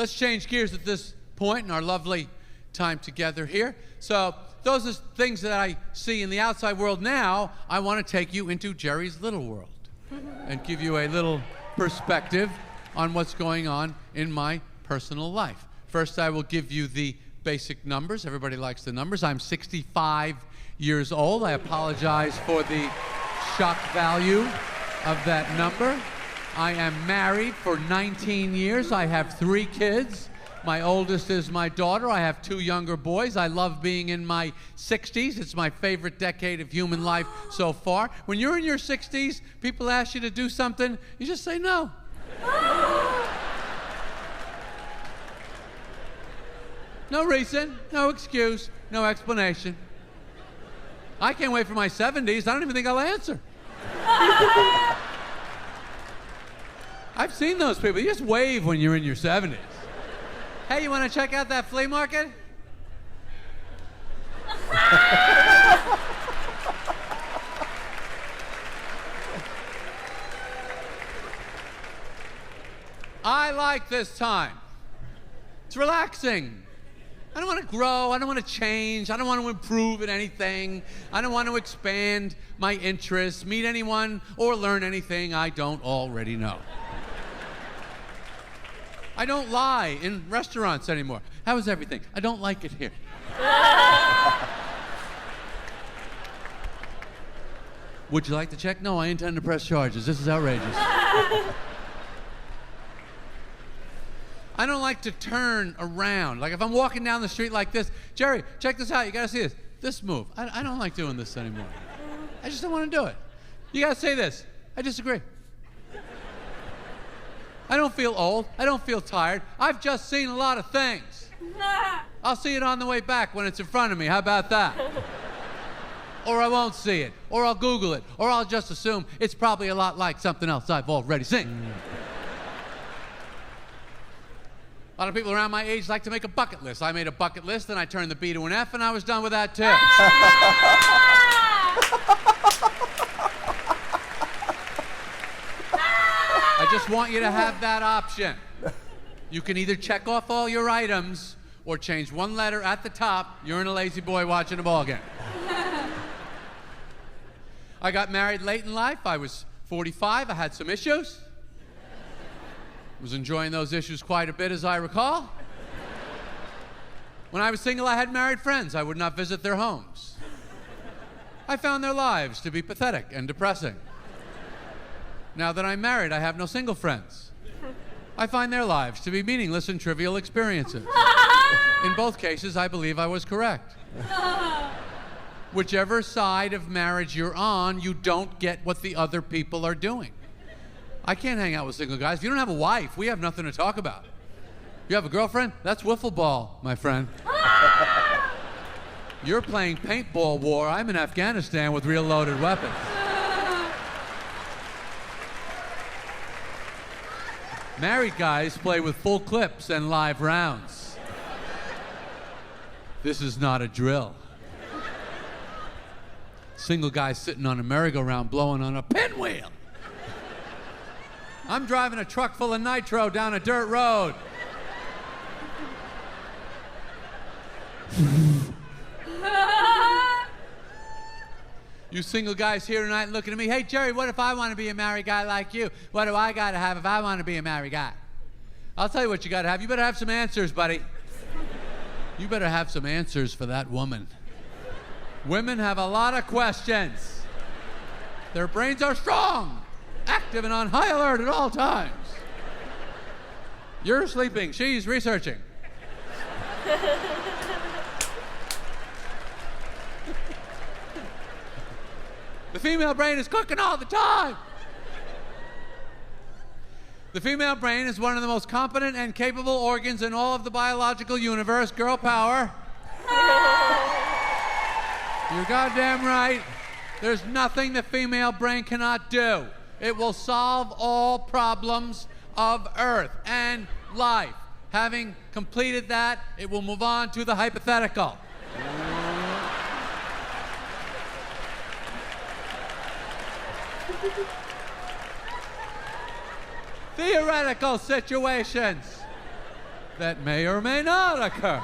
let's change gears at this point in our lovely time together here. So those are things that I see in the outside world. Now, I want to take you into Jerry's little world and give you a little perspective on what's going on in my personal life. First, I will give you the basic numbers. Everybody likes the numbers. I'm 65 years old. I apologize for the shock value of that number. I am married for 19 years. I have 3 kids. My oldest is my daughter. I have 2 younger boys. I love being in my 60s. It's my favorite decade of human life so far. When you're in your 60s, people ask you to do something, you just say no. No reason, no excuse, no explanation. I can't wait for my 70s. I don't even think I'll answer. I've seen those people. You just wave when you're in your 70s. Hey, you want to check out that flea market? I like this time. It's relaxing. I don't want to grow. I don't want to change. I don't want to improve at anything. I don't want to expand my interests, meet anyone, or learn anything I don't already know. I don't lie in restaurants anymore. How is everything? I don't like it here. Would you like to check? No, I intend to press charges. This is outrageous. I don't like to turn around. Like if I'm walking down the street like this, Jerry, check this out. You gotta see this. This move. I don't like doing this anymore. I just don't want to do it. You gotta say this. I disagree. I don't feel old. I don't feel tired. I've just seen a lot of things. I'll see it on the way back when it's in front of me. How about that? Or I won't see it. Or I'll Google it. Or I'll just assume it's probably a lot like something else I've already seen. A lot of people around my age like to make a bucket list. I made a bucket list, and I turned the B to an F, and I was done with that too. I just want you to have that option. You can either check off all your items or change one letter at the top. You're in a lazy boy watching a ball game. I got married late in life. I was 45. I had some issues. Was enjoying those issues quite a bit, as I recall. When I was single, I had married friends. I would not visit their homes. I found their lives to be pathetic and depressing. Now that I'm married, I have no single friends. I find their lives to be meaningless and trivial experiences. In both cases, I believe I was correct. Whichever side of marriage you're on, you don't get what the other people are doing. I can't hang out with single guys. If you don't have a wife, we have nothing to talk about. You have a girlfriend? That's wiffle ball, my friend. You're playing paintball war. I'm in Afghanistan with real loaded weapons. Married guys play with full clips and live rounds. This is not a drill. Single guy sitting on a merry-go-round blowing on a pinwheel. I'm driving a truck full of nitro down a dirt road. You single guys here tonight looking at me, hey, Jerry, what if I want to be a married guy like you? What do I got to have if I want to be a married guy? I'll tell you what you got to have. You better have some answers, buddy. You better have some answers for that woman. Women have a lot of questions. Their brains are strong, active, and on high alert at all times. You're sleeping. She's researching. The female brain is cooking all the time. The female brain is one of the most competent and capable organs in all of the biological universe. Girl power. You're goddamn right. There's nothing the female brain cannot do. It will solve all problems of Earth and life. Having completed that, it will move on to the hypothetical. Theoretical situations. that may or may not occur.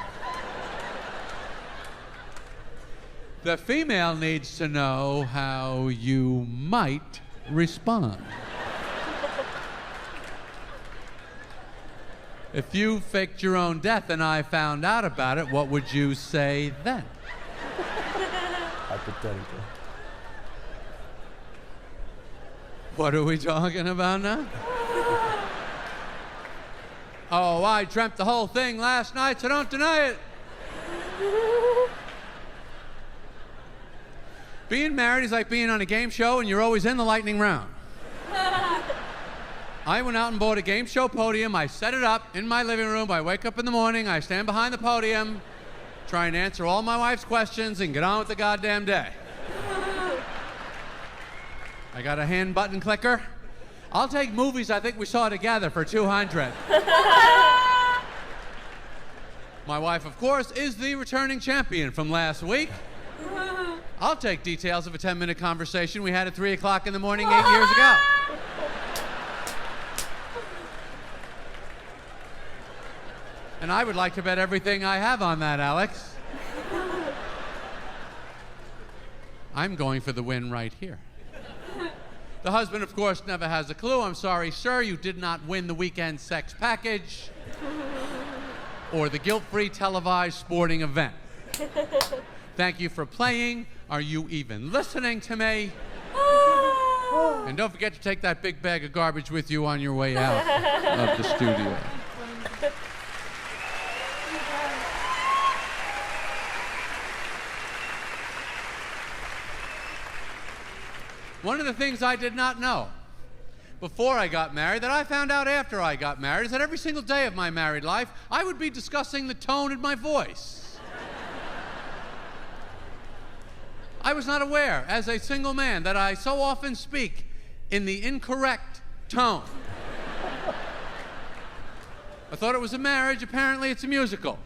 The female needs to know how you might respond. If you faked your own death and I found out about it, what would you say then? Hypothetical. What are we talking about now? Oh, I dreamt the whole thing last night, so don't deny it. Being married is like being on a game show and you're always in the lightning round. I went out and bought a game show podium. I set it up in my living room. I wake up in the morning. I stand behind the podium, try and answer all my wife's questions and get on with the goddamn day. I got a hand button clicker. I'll take movies I think we saw together for 200. My wife, of course, is the returning champion from last week. I'll take details of a 10-minute conversation we had at 3 o'clock in the morning 8 years ago. And I would like to bet everything I have on that, Alex. I'm going for the win right here. The husband, of course, never has a clue. I'm sorry, sir, you did not win the weekend sex package or the guilt-free televised sporting event. Thank you for playing. Are you even listening to me? And don't forget to take that big bag of garbage with you on your way out of the studio. One of the things I did not know before I got married, that I found out after I got married, is that every single day of my married life, I would be discussing the tone in my voice. I was not aware, as a single man, that I so often speak in the incorrect tone. I thought it was a marriage. Apparently, it's a musical.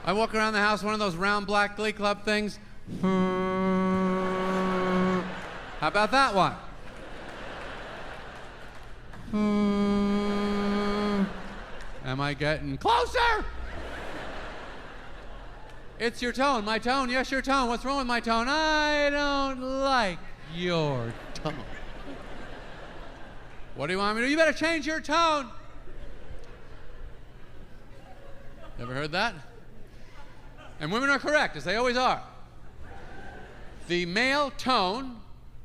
I walk around the house, one of those round black Glee Club things. How about that one? Am I getting closer? It's your tone. My tone. Yes, your tone. What's wrong with my tone? I don't like your tone. What do you want me to do? You better change your tone. Ever heard that? And women are correct, as they always are. The male tone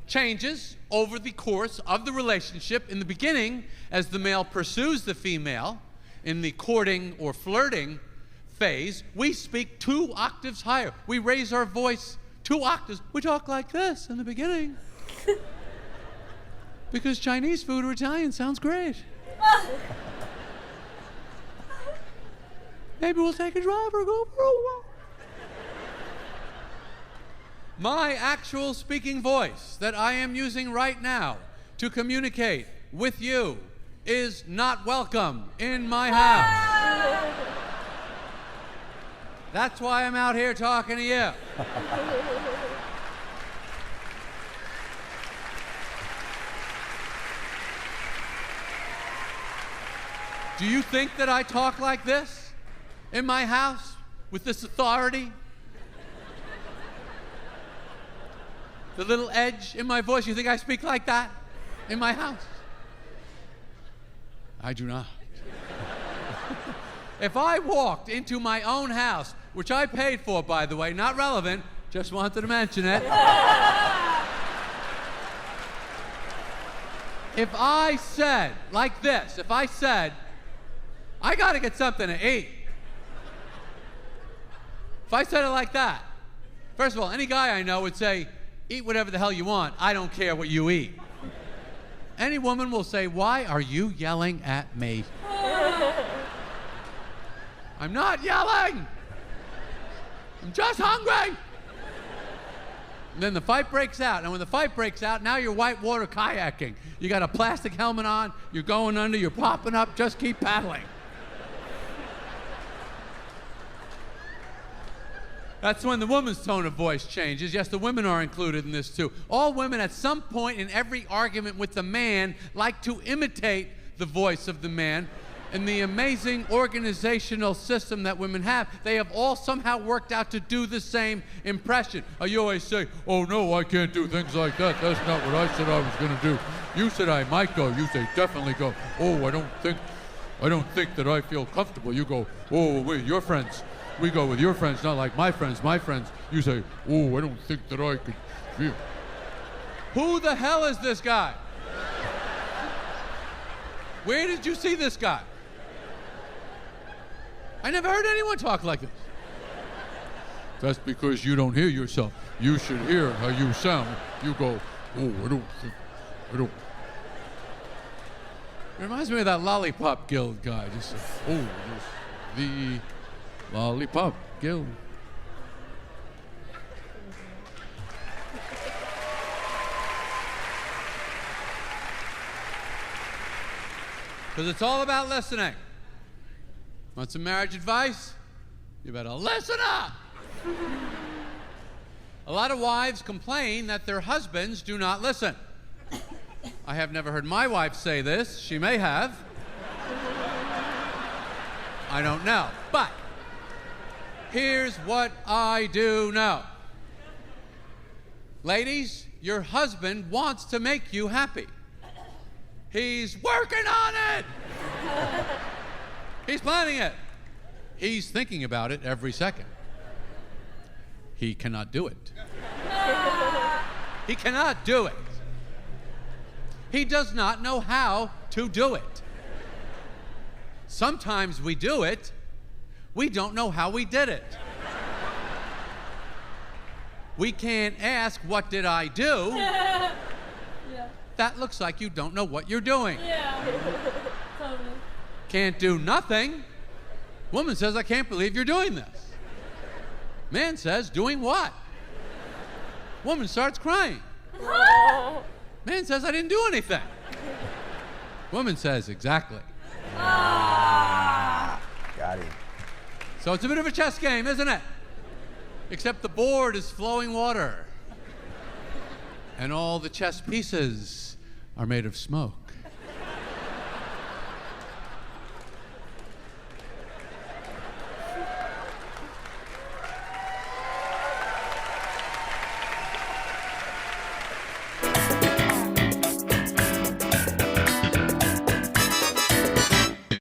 changes over the course of the relationship. In the beginning, as the male pursues the female, in the courting or flirting phase, we speak 2 octaves higher. We raise our voice 2 octaves. We talk like this in the beginning. Because Chinese food or Italian sounds great. Maybe we'll take a drive or go for a walk. My actual speaking voice that I am using right now to communicate with you is not welcome in my house. That's why I'm out here talking to you. Do you think that I talk like this in my house with this authority? The little edge in my voice, you think I speak like that in my house? I do not. If I walked into my own house, which I paid for, by the way, not relevant, just wanted to mention it. If I said, like this, if I said, I gotta get something to eat. If I said it like that, first of all, any guy I know would say, eat whatever the hell you want. I don't care what you eat. Any woman will say, why are you yelling at me? I'm not yelling. I'm just hungry. And then the fight breaks out. And when the fight breaks out, now you're whitewater kayaking. You got a plastic helmet on, you're going under, you're popping up, just keep paddling. That's when the woman's tone of voice changes. Yes, the women are included in this too. All women at some point in every argument with the man like to imitate the voice of the man. in the amazing organizational system that women have, they have all somehow worked out to do the same impression. You always say, oh no, I can't do things like that. That's not what I said I was going to do. You said I might go. You say definitely go. Oh, I don't think that I feel comfortable. You go, oh, wait, your friends. We go with your friends, not like my friends. My friends, you say, oh, I don't think that I could feel. Who the hell is this guy? Where did you see this guy? I never heard anyone talk like this. That's because you don't hear yourself. You should hear how you sound. You go, oh, I don't. It reminds me of that Lollipop Guild guy. Just, oh, the Lollipop Guild. Because it's all about listening. Want some marriage advice? You better listen up. A lot of wives complain that their husbands do not listen. I have never heard my wife say this. She may have. I don't know. But here's what I do know. Ladies, your husband wants to make you happy. He's working on it. He's planning it. He's thinking about it every second. He cannot do it. He cannot do it. He does not know how to do it. Sometimes we do it, we don't know how we did it. We can't ask, what did I do? Yeah. That looks like you don't know what you're doing. Yeah, totally. Can't do nothing. Woman says, I can't believe you're doing this. Man says, doing what? Woman starts crying. Man says, I didn't do anything. Woman says, exactly. Got him. So it's a bit of a chess game, isn't it? Except the board is flowing water. And all the chess pieces are made of smoke.